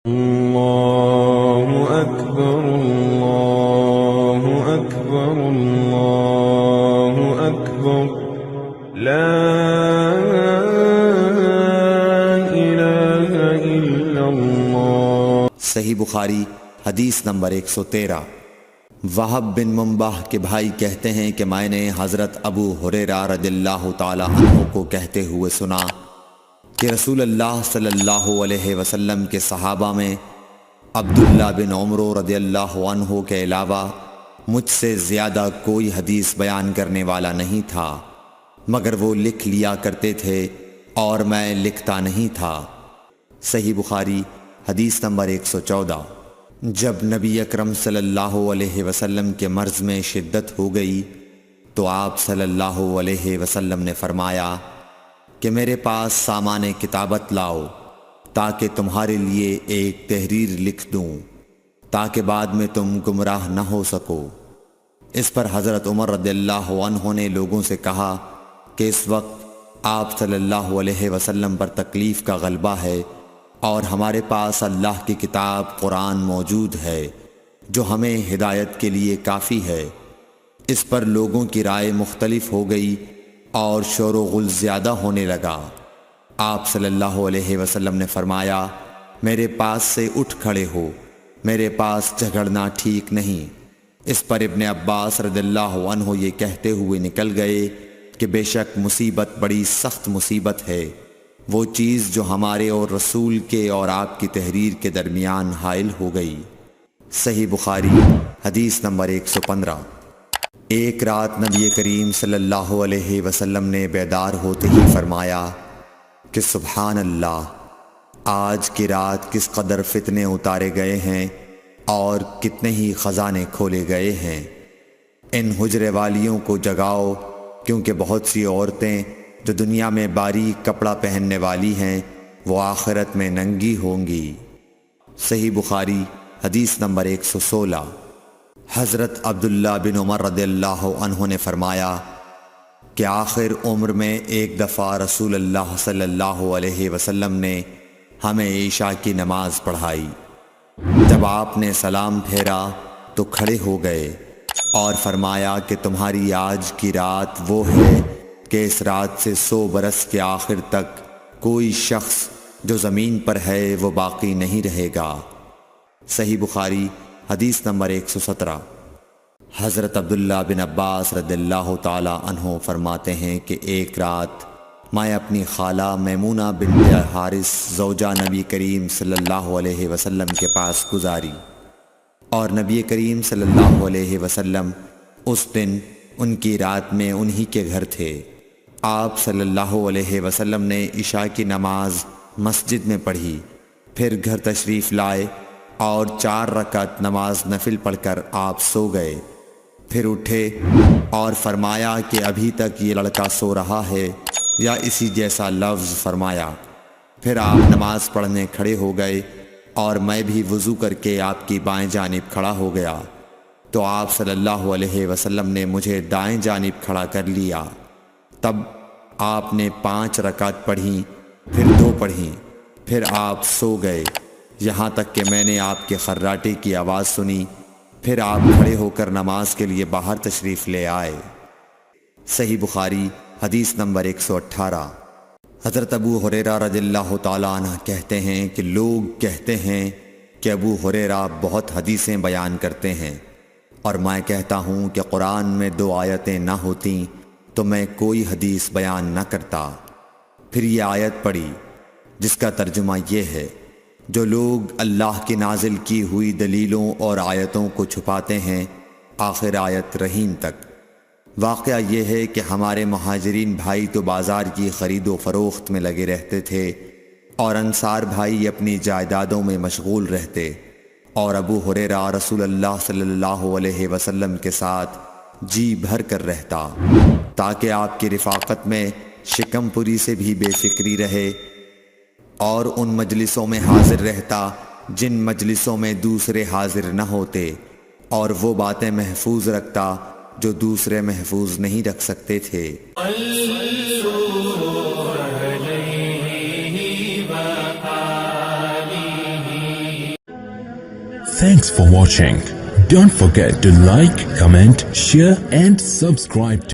اللہ اکبر اللہ اکبر اللہ اکبر لا الہ الا اللہ۔ صحیح بخاری حدیث نمبر 113۔ وہب بن منبح کے بھائی کہتے ہیں کہ میں نے حضرت ابو ہریرہ رضی اللہ تعالی عنہ کو کہتے ہوئے سنا کہ رسول اللہ صلی اللہ علیہ وسلم کے صحابہ میں عبداللہ بن عمر رضی اللہ عنہ کے علاوہ مجھ سے زیادہ کوئی حدیث بیان کرنے والا نہیں تھا، مگر وہ لکھ لیا کرتے تھے اور میں لکھتا نہیں تھا۔ صحیح بخاری حدیث نمبر 114۔ جب نبی اکرم صلی اللہ علیہ وسلم کے مرض میں شدت ہو گئی تو آپ صلی اللہ علیہ وسلم نے فرمایا کہ میرے پاس سامان کتابت لاؤ تاکہ تمہارے لیے ایک تحریر لکھ دوں تاکہ بعد میں تم گمراہ نہ ہو سکو۔ اس پر حضرت عمر رضی اللہ عنہ نے لوگوں سے کہا کہ اس وقت آپ صلی اللہ علیہ وسلم پر تکلیف کا غلبہ ہے اور ہمارے پاس اللہ کی کتاب قرآن موجود ہے جو ہمیں ہدایت کے لیے کافی ہے۔ اس پر لوگوں کی رائے مختلف ہو گئی اور شور و غل زیادہ ہونے لگا۔ آپ صلی اللہ علیہ وسلم نے فرمایا میرے پاس سے اٹھ کھڑے ہو، میرے پاس جھگڑنا ٹھیک نہیں۔ اس پر ابن عباس رضی اللہ عنہ یہ کہتے ہوئے نکل گئے کہ بے شک مصیبت بڑی سخت مصیبت ہے، وہ چیز جو ہمارے اور رسول کے اور آپ کی تحریر کے درمیان حائل ہو گئی۔ صحیح بخاری حدیث نمبر 115۔ ایک رات نبی کریم صلی اللہ علیہ وسلم نے بیدار ہوتے ہی فرمایا کہ سبحان اللہ، آج کی رات کس قدر فتنے اتارے گئے ہیں اور کتنے ہی خزانے کھولے گئے ہیں۔ ان حجرے والیوں کو جگاؤ کیونکہ بہت سی عورتیں جو دنیا میں باریک کپڑا پہننے والی ہیں وہ آخرت میں ننگی ہوں گی۔ صحیح بخاری حدیث نمبر 116۔ حضرت عبداللہ بن عمر رضی اللہ عنہ نے فرمایا کہ آخر عمر میں ایک دفعہ رسول اللہ صلی اللہ علیہ وسلم نے ہمیں عشاء کی نماز پڑھائی۔ جب آپ نے سلام پھیرا تو کھڑے ہو گئے اور فرمایا کہ تمہاری آج کی رات وہ ہے کہ اس رات سے 100 برس کے آخر تک کوئی شخص جو زمین پر ہے وہ باقی نہیں رہے گا۔ صحیح بخاری حدیث نمبر 117۔ حضرت عبداللہ بن عباس رضی اللہ تعالی عنہ فرماتے ہیں کہ ایک رات میں اپنی خالہ میمونہ بنت حارث زوجہ نبی کریم صلی اللہ علیہ وسلم کے پاس گزاری اور نبی کریم صلی اللہ علیہ وسلم اس دن ان کی رات میں انہی کے گھر تھے۔ آپ صلی اللہ علیہ وسلم نے عشاء کی نماز مسجد میں پڑھی، پھر گھر تشریف لائے اور 4 رکعت نماز نفل پڑھ کر آپ سو گئے۔ پھر اٹھے اور فرمایا کہ ابھی تک یہ لڑکا سو رہا ہے یا اسی جیسا لفظ فرمایا۔ پھر آپ نماز پڑھنے کھڑے ہو گئے اور میں بھی وضو کر کے آپ کی بائیں جانب کھڑا ہو گیا تو آپ صلی اللہ علیہ وسلم نے مجھے دائیں جانب کھڑا کر لیا۔ تب آپ نے 5 رکعت پڑھیں، پھر 2 پڑھیں، پھر آپ سو گئے یہاں تک کہ میں نے آپ کے خراٹے کی آواز سنی، پھر آپ کھڑے ہو کر نماز کے لیے باہر تشریف لے آئے۔ صحیح بخاری حدیث نمبر 118۔ حضرت ابو ہریرہ رضی اللہ تعالیٰ عنہ کہتے ہیں کہ لوگ کہتے ہیں کہ ابو ہریرہ بہت حدیثیں بیان کرتے ہیں، اور میں کہتا ہوں کہ قرآن میں 2 آیتیں نہ ہوتیں تو میں کوئی حدیث بیان نہ کرتا۔ پھر یہ آیت پڑھی جس کا ترجمہ یہ ہے، جو لوگ اللہ کی نازل کی ہوئی دلیلوں اور آیتوں کو چھپاتے ہیں، آخر آیت رحیم تک۔ واقعہ یہ ہے کہ ہمارے مہاجرین بھائی تو بازار کی خرید و فروخت میں لگے رہتے تھے اور انصار بھائی اپنی جائیدادوں میں مشغول رہتے، اور ابو ہریرہ رسول اللہ صلی اللہ علیہ وسلم کے ساتھ جی بھر کر رہتا تاکہ آپ کی رفاقت میں شکم پوری سے بھی بے فکری رہے، اور ان مجلسوں میں حاضر رہتا جن مجلسوں میں دوسرے حاضر نہ ہوتے، اور وہ باتیں محفوظ رکھتا جو دوسرے محفوظ نہیں رکھ سکتے تھے۔ Thanks for watching. Don't forget to like, comment, share and subscribe.